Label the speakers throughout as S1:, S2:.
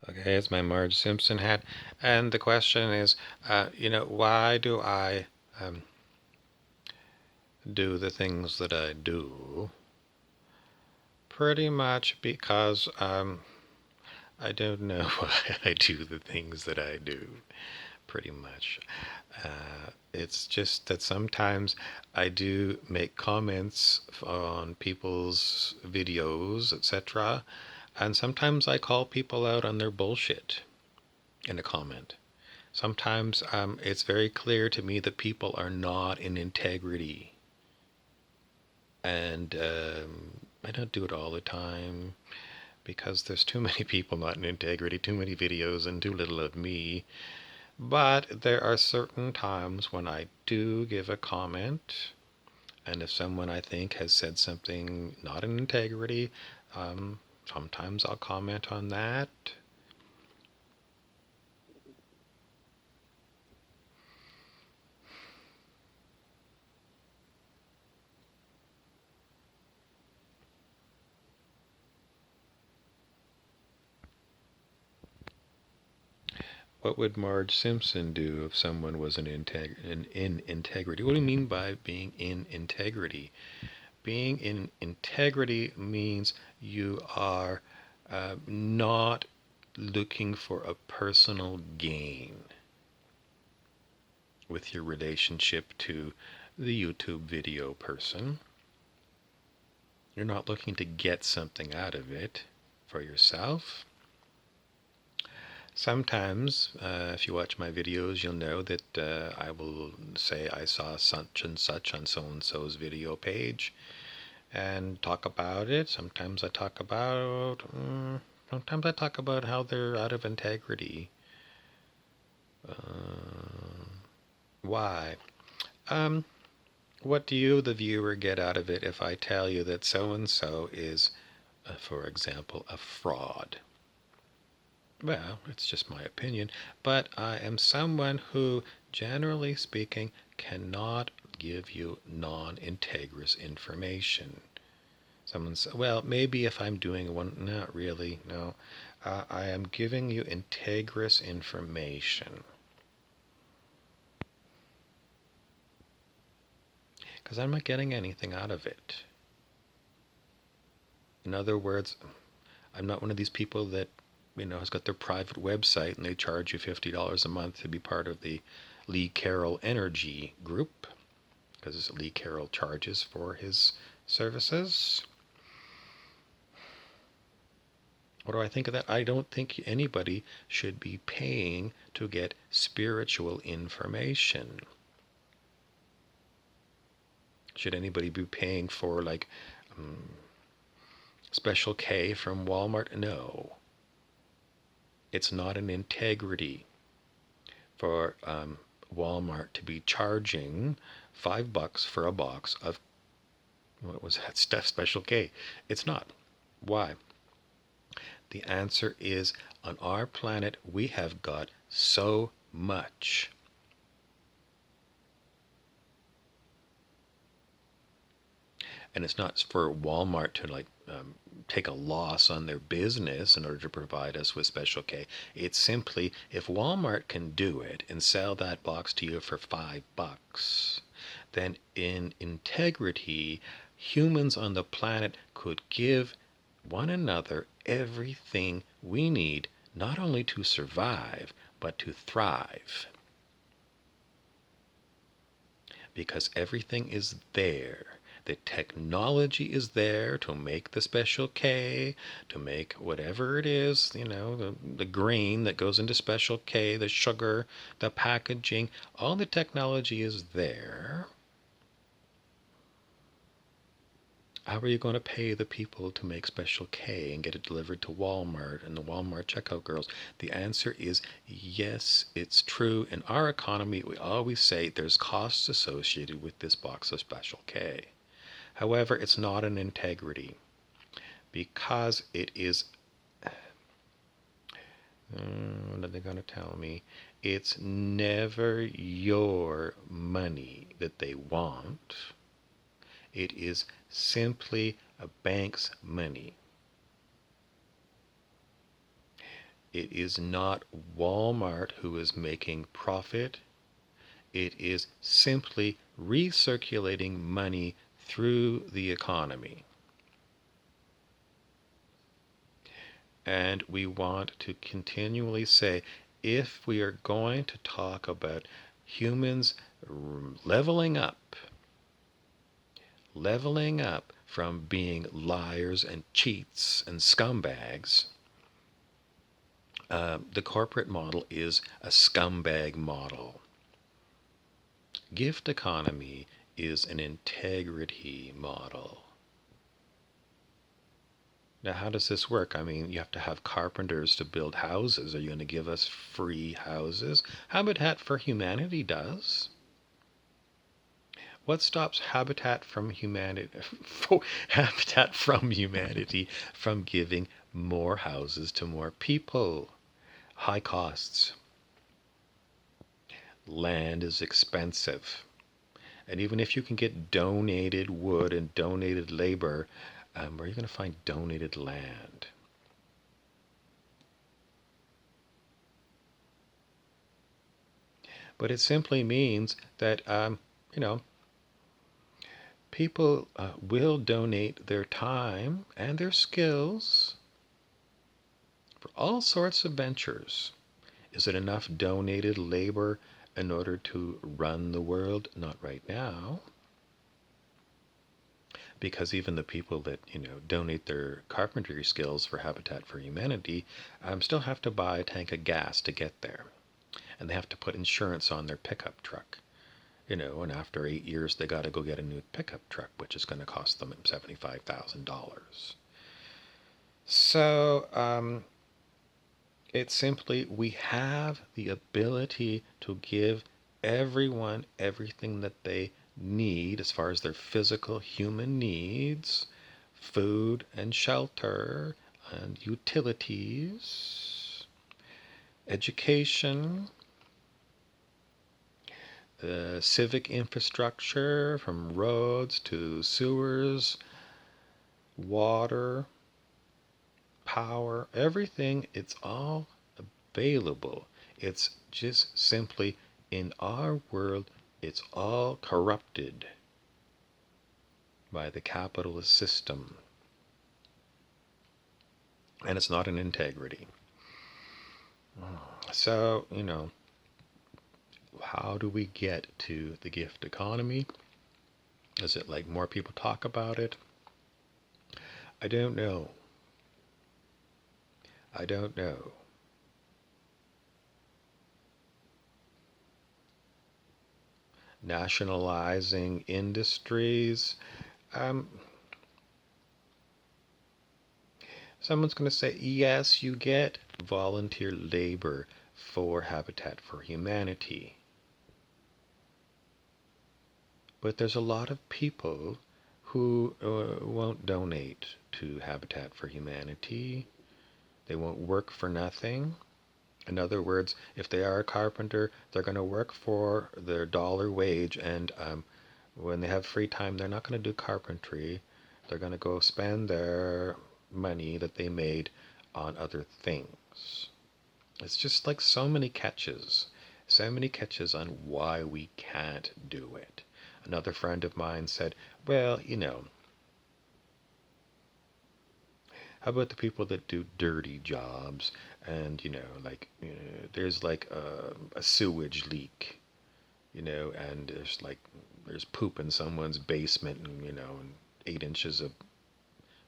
S1: Okay, it's my Marge Simpson hat. And the question is, why do I um, do the things that I do? Pretty much because I don't know why I do the things that I do. Pretty much. It's just that sometimes I do make comments on people's videos, etc. And sometimes I call people out on their bullshit in a comment. Sometimes it's very clear to me that people are not in integrity. And I don't do it all the time because there's too many people not in integrity, too many videos, and too little of me. But there are certain times when I do give a comment, and if someone I think has said something not in integrity, sometimes I'll comment on that. What would Marge Simpson do if someone was in integrity? What do you mean by being in integrity? Being in integrity means you are not looking for a personal gain with your relationship to the YouTube video person. You're not looking to get something out of it for yourself. Sometimes, if you watch my videos, you'll know that I will say I saw such and such on so-and-so's video page and talk about it. Sometimes I talk about how they're out of integrity. Why? Um, what do you, the viewer, get out of it if I tell you that so-and-so is, for example, a fraud? Well, it's just my opinion, but I am someone who, generally speaking, cannot give you non-integrous information. Someone said, well, maybe if I'm doing one, not really, no. I am giving you integrous information. Because I'm not getting anything out of it. In other words, I'm not one of these people that, has got their private website and they charge you $50 a month to be part of the Lee Carroll Energy Group, because Lee Carroll charges for his services. What do I think of that? I don't think anybody should be paying to get spiritual information. Should anybody be paying for Special K from Walmart? No. It's not an integrity for Walmart to be charging $5 for a box of, what was that stuff, Special K. It's not. Why? The answer is, on our planet we have got so much. And it's not for Walmart to take a loss on their business in order to provide us with Special K. It's simply, if Walmart can do it and sell that box to you for $5, then in integrity, humans on the planet could give one another everything we need, not only to survive, but to thrive. Because everything is there. The technology is there to make the Special K, to make whatever it is, the grain that goes into Special K, the sugar, the packaging, all the technology is there. How are you going to pay the people to make Special K and get it delivered to Walmart and the Walmart checkout girls? The answer is yes, it's true. In our economy, we always say there's costs associated with this box of Special K. However, it's not an integrity because it is, what are they going to tell me? It's never your money that they want. It is simply a bank's money. It is not Walmart who is making profit. It is simply recirculating money through the economy. And we want to continually say, if we are going to talk about humans leveling up from being liars and cheats and scumbags, the corporate model is a scumbag model. Gift economy is an integrity model. Now, how does this work? I mean, you have to have carpenters to build houses. Are you going to give us free houses? Habitat for Humanity does. What stops Habitat from Humanity from giving more houses to more people? High costs. Land is expensive. And even if you can get donated wood and donated labor, where are you going to find donated land? But it simply means that, people will donate their time and their skills for all sorts of ventures. Is it enough donated labor in order to run the world? Not right now. Because even the people that donate their carpentry skills for Habitat for Humanity still have to buy a tank of gas to get there, and they have to put insurance on their pickup truck, and after 8 years they got to go get a new pickup truck, which is going to cost them $75,000. So it's simply, we have the ability to give everyone everything that they need as far as their physical human needs, food and shelter and utilities, education, civic infrastructure from roads to sewers, water, power, everything. It's all available. It's just simply, in our world, it's all corrupted by the capitalist system. And it's not an integrity. So, how do we get to the gift economy? Is it like more people talk about it? I don't know. I don't know. Nationalizing industries. Someone's going to say, yes, you get volunteer labor for Habitat for Humanity. But there's a lot of people who won't donate to Habitat for Humanity. They won't work for nothing. In other words, if they are a carpenter, they're going to work for their dollar wage, and when they have free time, they're not going to do carpentry. They're going to go spend their money that they made on other things. It's just like so many catches on why we can't do it. Another friend of mine said, well, how about the people that do dirty jobs, and there's like a sewage leak, and there's poop in someone's basement, and 8 inches of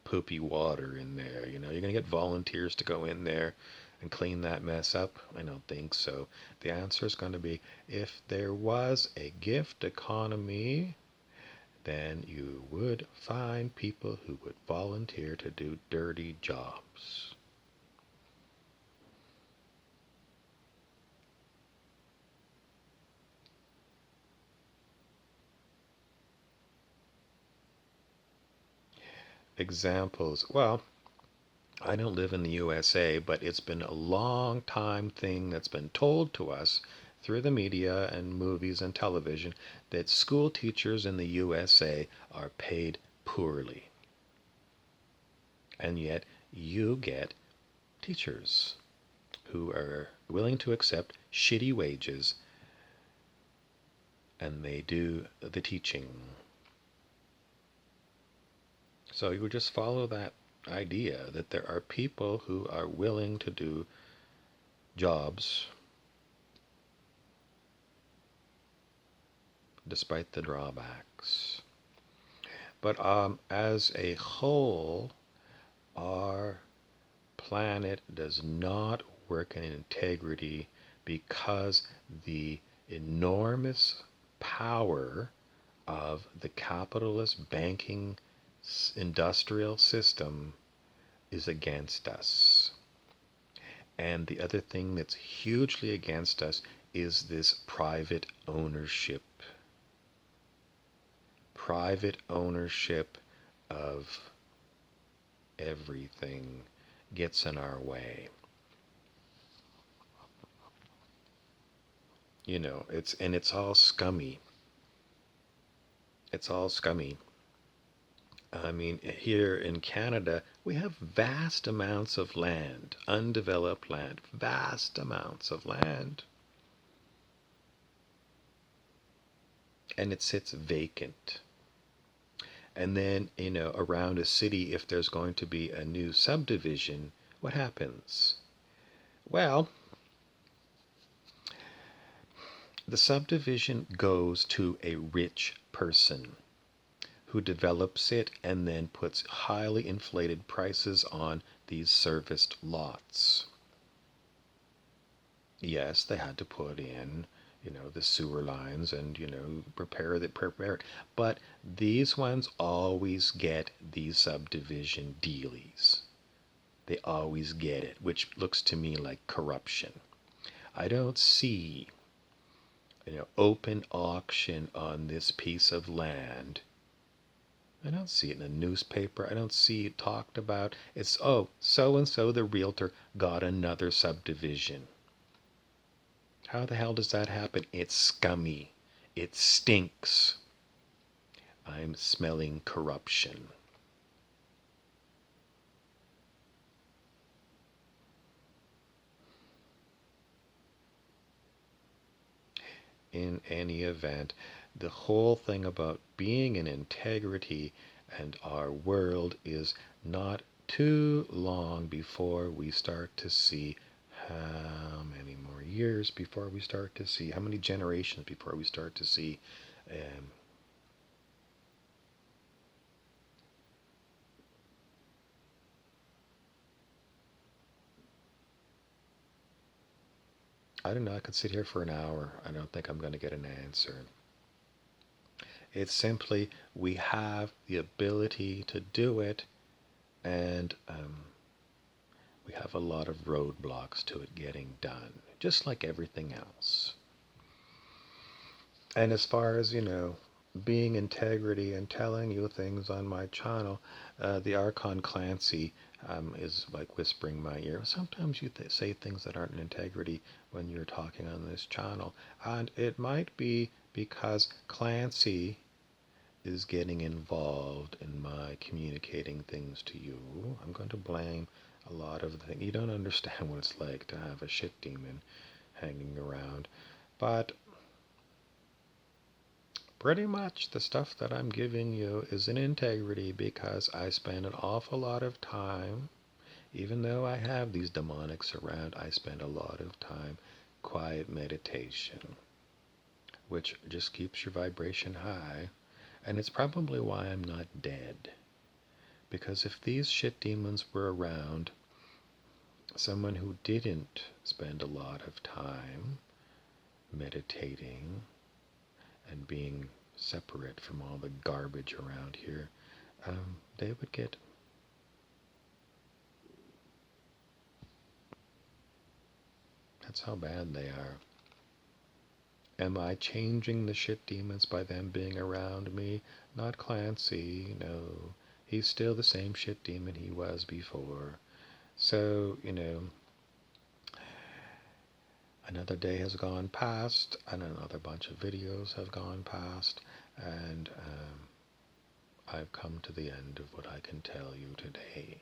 S1: poopy water in there. You're going to get volunteers to go in there and clean that mess up? I don't think so. The answer is going to be, if there was a gift economy, then you would find people who would volunteer to do dirty jobs. Examples. Well, I don't live in the USA, but it's been a long time thing that's been told to us through the media and movies and television that school teachers in the USA are paid poorly. And yet you get teachers. who are willing to accept shitty wages, and they do the teaching. So you would just follow that idea that there are people who are willing to do jobs despite the drawbacks. But as a whole, our planet does not work in integrity because the enormous power of the capitalist banking industrial system is against us. And the other thing that's hugely against us is this private ownership. Private ownership of everything gets in our way. You know, it's all scummy. It's all scummy. I mean, here in Canada, we have vast amounts of land, undeveloped land, vast amounts of land. And it sits vacant. And then, you know, around a city, if there's going to be a new subdivision, what happens? Well, the subdivision goes to a rich person who develops it and then puts highly inflated prices on these serviced lots. Yes, they had to put in, you know, the sewer lines and, you know, prepare it. But these ones always get these subdivision dealies. They always get it, which looks to me like corruption. I don't see, you know, open auction on this piece of land. I don't see it in a newspaper. I don't see it talked about. It's, oh, so-and-so, the realtor, got another subdivision. How the hell does that happen? It's scummy. It stinks. I'm smelling corruption. In any event, the whole thing about being in integrity and our world is not too long before we start to see how many more years before we start to see, how many generations before we start to see I don't know, I could sit here for an hour. I don't think I'm going to get an answer. It's simply we have the ability to do it, and we have a lot of roadblocks to it getting done, just like everything else. And as far as, you know, being integrity and telling you things on my channel, the Archon Clancy is like whispering my ear. Sometimes you say things that aren't in integrity when you're talking on this channel. And it might be because Clancy is getting involved in my communicating things to you. I'm going to blame a lot of the things. You don't understand what it's like to have a shit demon hanging around. But pretty much the stuff that I'm giving you is in integrity because I spend an awful lot of time, even though I have these demonics around, I spend a lot of time quiet meditation, which just keeps your vibration high. And it's probably why I'm not dead. Because if these shit demons were around, someone who didn't spend a lot of time meditating and being separate from all the garbage around here, they would get. That's how bad they are. Am I changing the shit demons by them being around me? Not Clancy, no. He's still the same shit demon he was before. So, you know, another day has gone past, and another bunch of videos have gone past, and I've come to the end of what I can tell you today.